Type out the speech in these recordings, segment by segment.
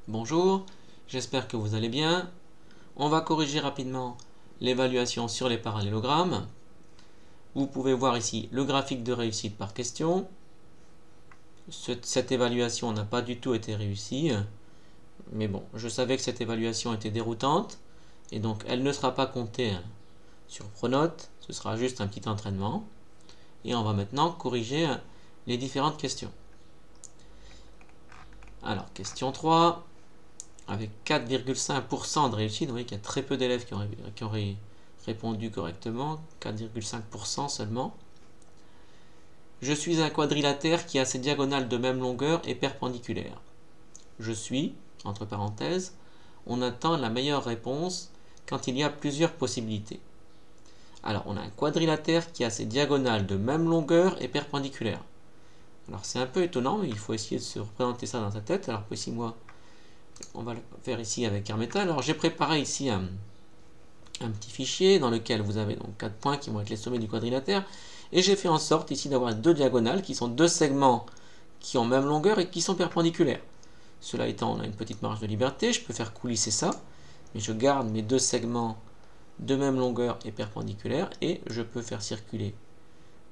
Bonjour, j'espère que vous allez bien. On va corriger rapidement l'évaluation sur les parallélogrammes. Vous pouvez voir ici le graphique de réussite par question. Cette évaluation n'a pas du tout été réussie. Mais bon, je savais que cette évaluation était déroutante. Et donc elle ne sera pas comptée sur Pronote. Ce sera juste un petit entraînement. Et on va maintenant corriger les différentes questions. Alors, question 3. Avec 4,5% de réussite, vous voyez qu'il y a très peu d'élèves qui auraient répondu correctement, 4,5% seulement. Je suis un quadrilatère qui a ses diagonales de même longueur et perpendiculaires. Je suis, entre parenthèses, on attend la meilleure réponse quand il y a plusieurs possibilités. Alors, on a un quadrilatère qui a ses diagonales de même longueur et perpendiculaires. Alors, c'est un peu étonnant, mais il faut essayer de se représenter ça dans sa tête. Alors, ici, moi, on va le faire ici avec Hermétal. Alors j'ai préparé ici un petit fichier dans lequel vous avez donc 4 points qui vont être les sommets du quadrilatère. Et j'ai fait en sorte ici d'avoir deux diagonales qui sont deux segments qui ont même longueur et qui sont perpendiculaires. Cela étant, on a une petite marge de liberté. Je peux faire coulisser ça. Mais je garde mes deux segments de même longueur et perpendiculaires. Et je peux faire circuler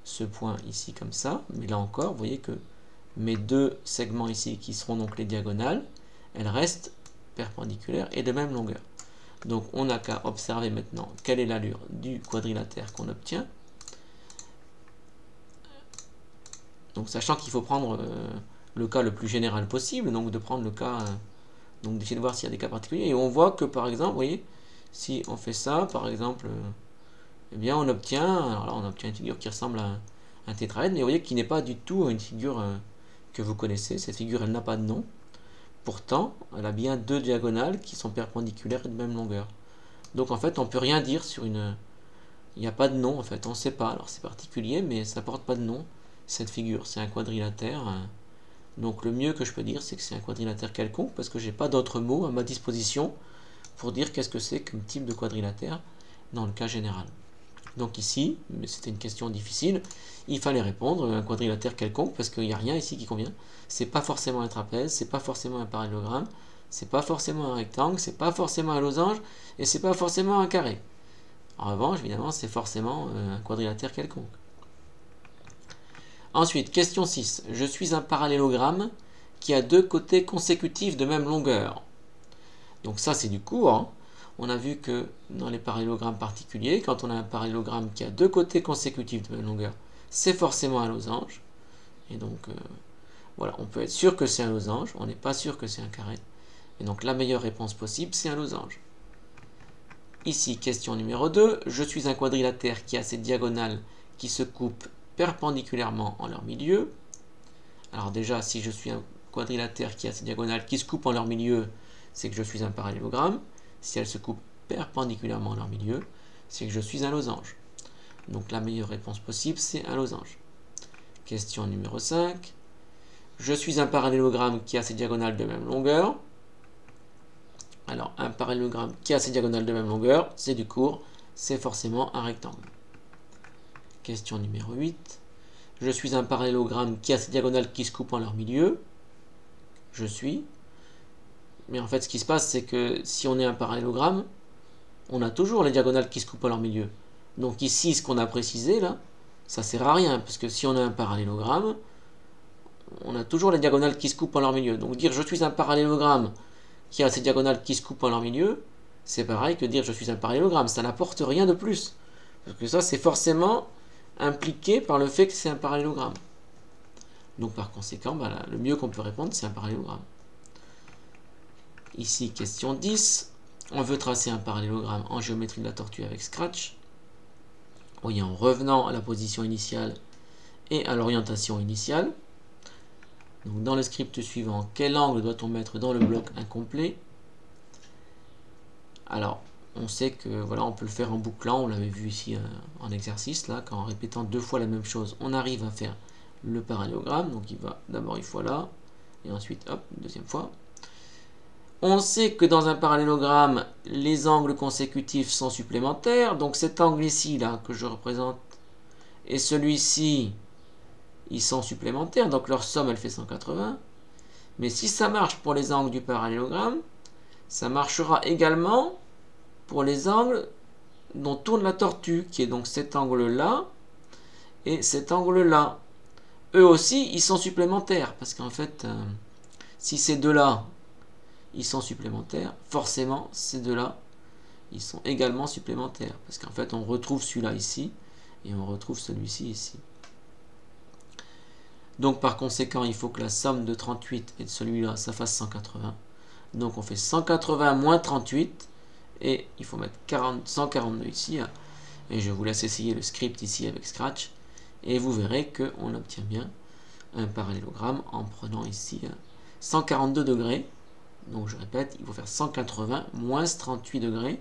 ce point ici comme ça. Mais là encore, vous voyez que mes deux segments ici qui seront donc les diagonales, elles restent perpendiculaires et de même longueur. Donc on n'a qu'à observer maintenant quelle est l'allure du quadrilatère qu'on obtient. Donc sachant qu'il faut prendre le cas le plus général possible, donc de prendre le cas, donc d'essayer de voir s'il y a des cas particuliers. Et on voit que par exemple, vous voyez, si on fait ça, par exemple, eh bien on obtient, alors là on obtient une figure qui ressemble à un tétraèdre, mais vous voyez qu'il n'est pas du tout une figure que vous connaissez. Cette figure, elle n'a pas de nom. Pourtant, elle a bien deux diagonales qui sont perpendiculaires et de même longueur. Donc en fait, on ne peut rien dire sur une... Il n'y a pas de nom en fait, on ne sait pas. Alors c'est particulier, mais ça ne porte pas de nom, cette figure. C'est un quadrilatère. Donc le mieux que je peux dire, c'est que c'est un quadrilatère quelconque, parce que je n'ai pas d'autres mots à ma disposition pour dire qu'est-ce que c'est comme type de quadrilatère dans le cas général. Donc ici, mais c'était une question difficile, il fallait répondre un quadrilatère quelconque parce qu'il n'y a rien ici qui convient. C'est pas forcément un trapèze, c'est pas forcément un parallélogramme, c'est pas forcément un rectangle, c'est pas forcément un losange et c'est pas forcément un carré. En revanche, évidemment, c'est forcément un quadrilatère quelconque. Ensuite, question 6. Je suis un parallélogramme qui a deux côtés consécutifs de même longueur. Donc ça, c'est du court. Hein. On a vu que dans les parallélogrammes particuliers, quand on a un parallélogramme qui a deux côtés consécutifs de même longueur, c'est forcément un losange. Et donc, voilà, on peut être sûr que c'est un losange, on n'est pas sûr que c'est un carré. Et donc, la meilleure réponse possible, c'est un losange. Ici, question numéro 2, je suis un quadrilatère qui a ses diagonales qui se coupent perpendiculairement en leur milieu. Alors déjà, si je suis un quadrilatère qui a ses diagonales qui se coupent en leur milieu, c'est que je suis un parallélogramme. Si elles se coupent perpendiculairement en leur milieu, c'est que je suis un losange. Donc la meilleure réponse possible, c'est un losange. Question numéro 5. Je suis un parallélogramme qui a ses diagonales de même longueur. Alors un parallélogramme qui a ses diagonales de même longueur, c'est du court, c'est forcément un rectangle. Question numéro 8. Je suis un parallélogramme qui a ses diagonales qui se coupent en leur milieu. Je suis. Mais en fait, ce qui se passe, c'est que si on est un parallélogramme, on a toujours les diagonales qui se coupent en leur milieu. Donc ici, ce qu'on a précisé, là, ça sert à rien, parce que si on a un parallélogramme, on a toujours les diagonales qui se coupent en leur milieu. Donc dire je suis un parallélogramme qui a ces diagonales qui se coupent en leur milieu, c'est pareil que dire je suis un parallélogramme. Ça n'apporte rien de plus. Parce que ça, c'est forcément impliqué par le fait que c'est un parallélogramme. Donc par conséquent, le mieux qu'on peut répondre, c'est un parallélogramme. Ici, question 10. On veut tracer un parallélogramme en géométrie de la tortue avec Scratch. Vous voyez, en revenant à la position initiale et à l'orientation initiale. Donc dans le script suivant, quel angle doit-on mettre dans le bloc incomplet? Alors, on sait que voilà, on peut le faire en bouclant, on l'avait vu ici en exercice, là, qu'en répétant deux fois la même chose, on arrive à faire le parallélogramme. Donc il va d'abord une fois là, et ensuite, hop, une deuxième fois. On sait que dans un parallélogramme, les angles consécutifs sont supplémentaires. Donc cet angle ici, là, que je représente, et celui-ci, ils sont supplémentaires. Donc leur somme, elle fait 180. Mais si ça marche pour les angles du parallélogramme, ça marchera également pour les angles dont tourne la tortue, qui est donc cet angle-là et cet angle-là. Eux aussi, ils sont supplémentaires, parce qu'en fait, si ces deux-là, ils sont supplémentaires, forcément, ces deux-là, ils sont également supplémentaires, parce qu'en fait, on retrouve celui-là ici, et on retrouve celui-ci ici. Donc, par conséquent, il faut que la somme de 38 et de celui-là, ça fasse 180. Donc, on fait 180 moins 38, et il faut mettre 142 ici, et je vous laisse essayer le script ici avec Scratch, et vous verrez qu'on obtient bien un parallélogramme en prenant ici 142 degrés. Donc je répète, il faut faire 180 moins 38 degrés,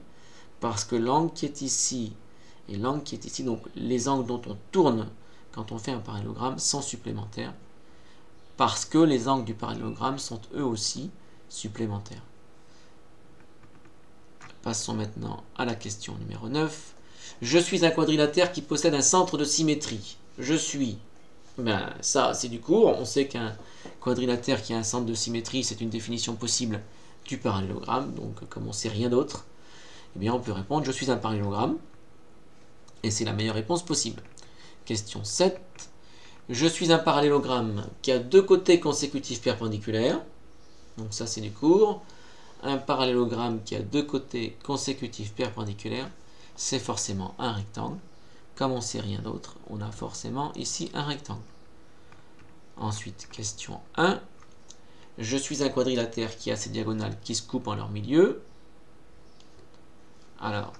parce que l'angle qui est ici et l'angle qui est ici, donc les angles dont on tourne quand on fait un parallélogramme, sont supplémentaires, parce que les angles du parallélogramme sont eux aussi supplémentaires. Passons maintenant à la question numéro 9. Je suis un quadrilatère qui possède un centre de symétrie. Je suis... Ben, ça, c'est du cours. On sait qu'un quadrilatère qui a un centre de symétrie, c'est une définition possible du parallélogramme. Donc, comme on ne sait rien d'autre, eh bien, on peut répondre « Je suis un parallélogramme ». Et c'est la meilleure réponse possible. Question 7. Je suis un parallélogramme qui a deux côtés consécutifs perpendiculaires. Donc ça, c'est du cours. Un parallélogramme qui a deux côtés consécutifs perpendiculaires, c'est forcément un rectangle. Comme on ne sait rien d'autre, on a forcément ici un rectangle. Ensuite, question 1. Je suis un quadrilatère qui a ses diagonales qui se coupent en leur milieu. Alors,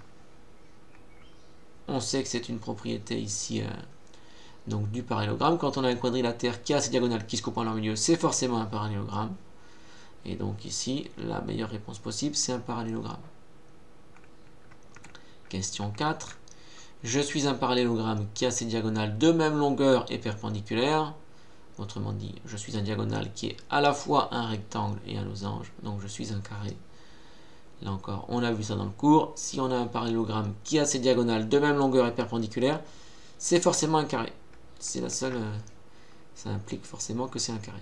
on sait que c'est une propriété ici donc du parallélogramme. Quand on a un quadrilatère qui a ses diagonales qui se coupent en leur milieu, c'est forcément un parallélogramme. Et donc ici, la meilleure réponse possible, c'est un parallélogramme. Question 4. Je suis un parallélogramme qui a ses diagonales de même longueur et perpendiculaires. Autrement dit, je suis un diagonale qui est à la fois un rectangle et un losange. Donc je suis un carré. Là encore, on a vu ça dans le cours. Si on a un parallélogramme qui a ses diagonales de même longueur et perpendiculaires, c'est forcément un carré. C'est la seule... ça implique forcément que c'est un carré.